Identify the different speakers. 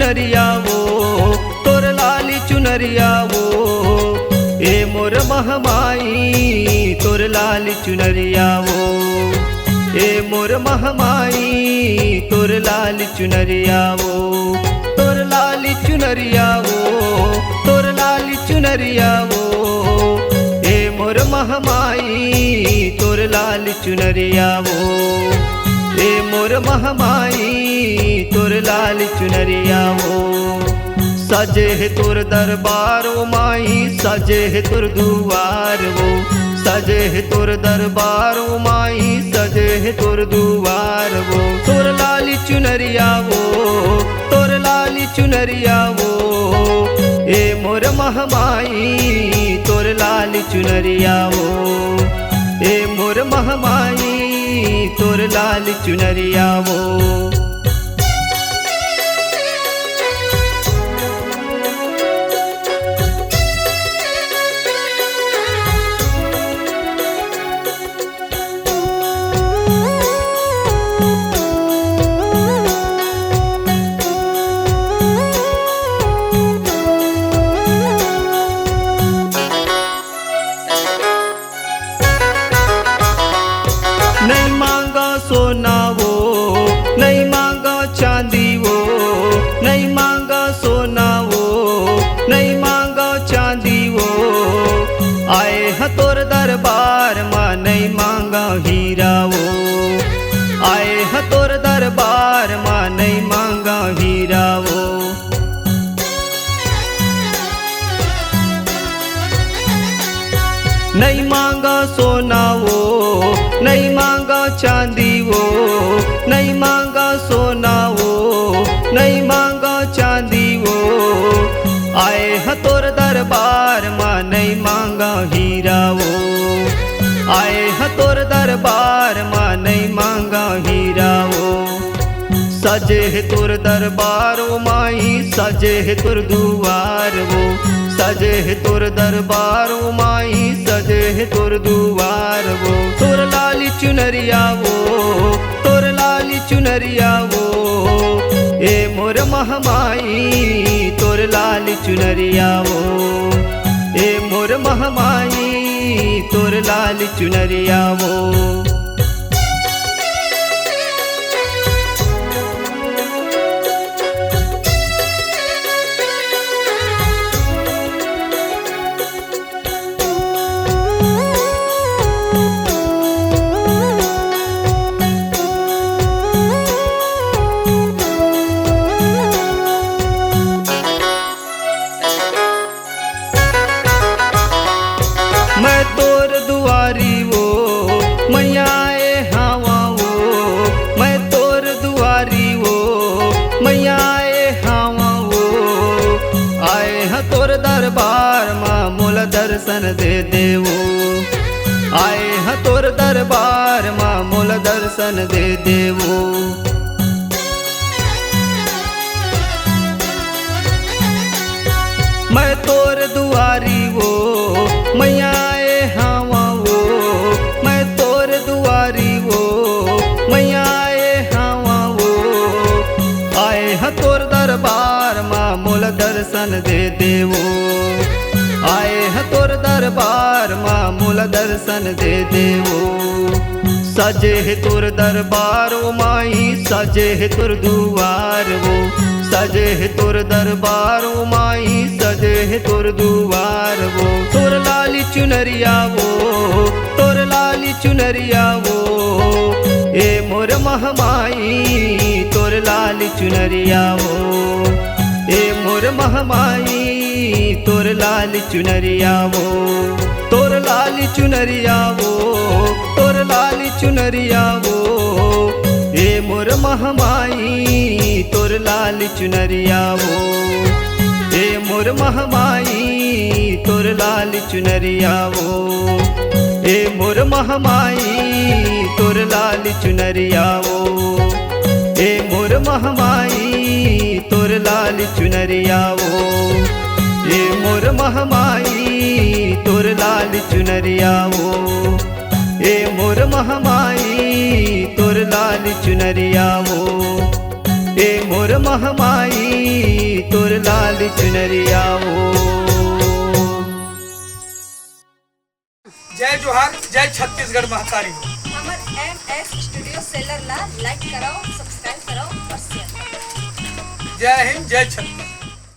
Speaker 1: चुनरिया वो, तोर लाली चुनरिया वो, ए मोर महमाई तोर लाली चुनरिया वो, ए मोर महमाई तोर लाली चुनरिया वो, तोर लाली चुनरिया वो, तोर लाली चुनरिया वो, ए मोर महमाई तोर लाली चुनरिया वो, ए मोर महमाई तोर लाली चुनरिया वो। सजे है तोर दरबार ओ माई, सजे है तोर दुआर वो, सजे है तोर दरबार ओ माई, सजे है तोर दुआर वो, तोर लाली चुनरिया वो, तोर लाली चुनरिया वो, ए मोर महमाई तोर लाली चुनरिया वो, ए मोर महमाई तोर लाली चुनरिया वो। नहीं मांगा सोना वो, नहीं मांगा चांदी वो, नहीं मांगा सोना वो, नहीं मांगा चांदी वो, आए हैं तोर दरबार माँ नहीं मांगा हीरा वो, आए हैं तोर दरबार माँ नहीं मांगा हीरा वो। नहीं मांगा सोना वो, नहीं मांगा चांदी वो, नहीं मांगा सोना वो, नहीं मांगा चांदी वो, आए हैं तोर दरबार माँ नहीं मांगा हीरा वो, आए हैं तोर दरबार माँ नहीं मांगा हीरा वो। सजे है तोर दरबार ओ माई, सजे है तोर दुआर वो, सजे है तोर दरबार ओ माई, सजे है तोर दुआर वो, तोर लाली चुनरिया वो, तोर लाली चुनरिया वो, ए मोर महमाई तोर लाली चुनरिया वो, ए मोर महमाई तोर लाली चुनरिया वो। मैं तोर दुआरी वो, मैया ए हावा वो, मैं तोर दुआरी वो, मैया ए हावा वो, आए हैं तोर दरबार माँ मोला दर्शन दे देवो, आए हैं तोर दरबार माँ मोला दर्शन दे देवो। मैं तोर दुआरी वो, मैया ए हावा वो, मैं तोर दुआरी वो, मैया ए हावा वो, आए हैं तोर दरबार माँ मोला दर्शन दे देवो, आए हैं तोर दरबार माँ मोला दर्शन दे देवो। सजे है तोर दरबार ओ माई, सजे है तोर दुआर वो, सजे है तोर दरबार ओ माई, सजे है तोर दुआर वो, तोर लाली चुनरिया वो, तोर लाली चुनरिया वो, ए मोर महमाई तोर लाली चुनरिया वो, ए मोर महमाई तोर लाली चुनरिया वो, तोर लाली चुनरिया वो, तोर लाली चुनरिया वो, ए मोर महमाई तोर लाली चुनरिया वो, ए मोर महमाई तोर लाली चुनरिया वो, ए मोर महमाई तोर लाली चुनरिया वो, ए मोर महमाई तोर लाली चुनरिया वो, ए मोर महमाई तोर लाली चुनरिया वो, ए मोर महमाई तोर लाली चुनरिया वो। ए मोर महमाई तोर लाल चुनरिया ओ।
Speaker 2: जय जोहार, जय छत्तीसगढ़ महतारी हो।
Speaker 3: हमर MS स्टूडियो सेलर ला लाइक कराओ, सब्सक्राइब कराओ और शेयर कराओ।
Speaker 2: जय हिंद, जय छत्तीसगढ़।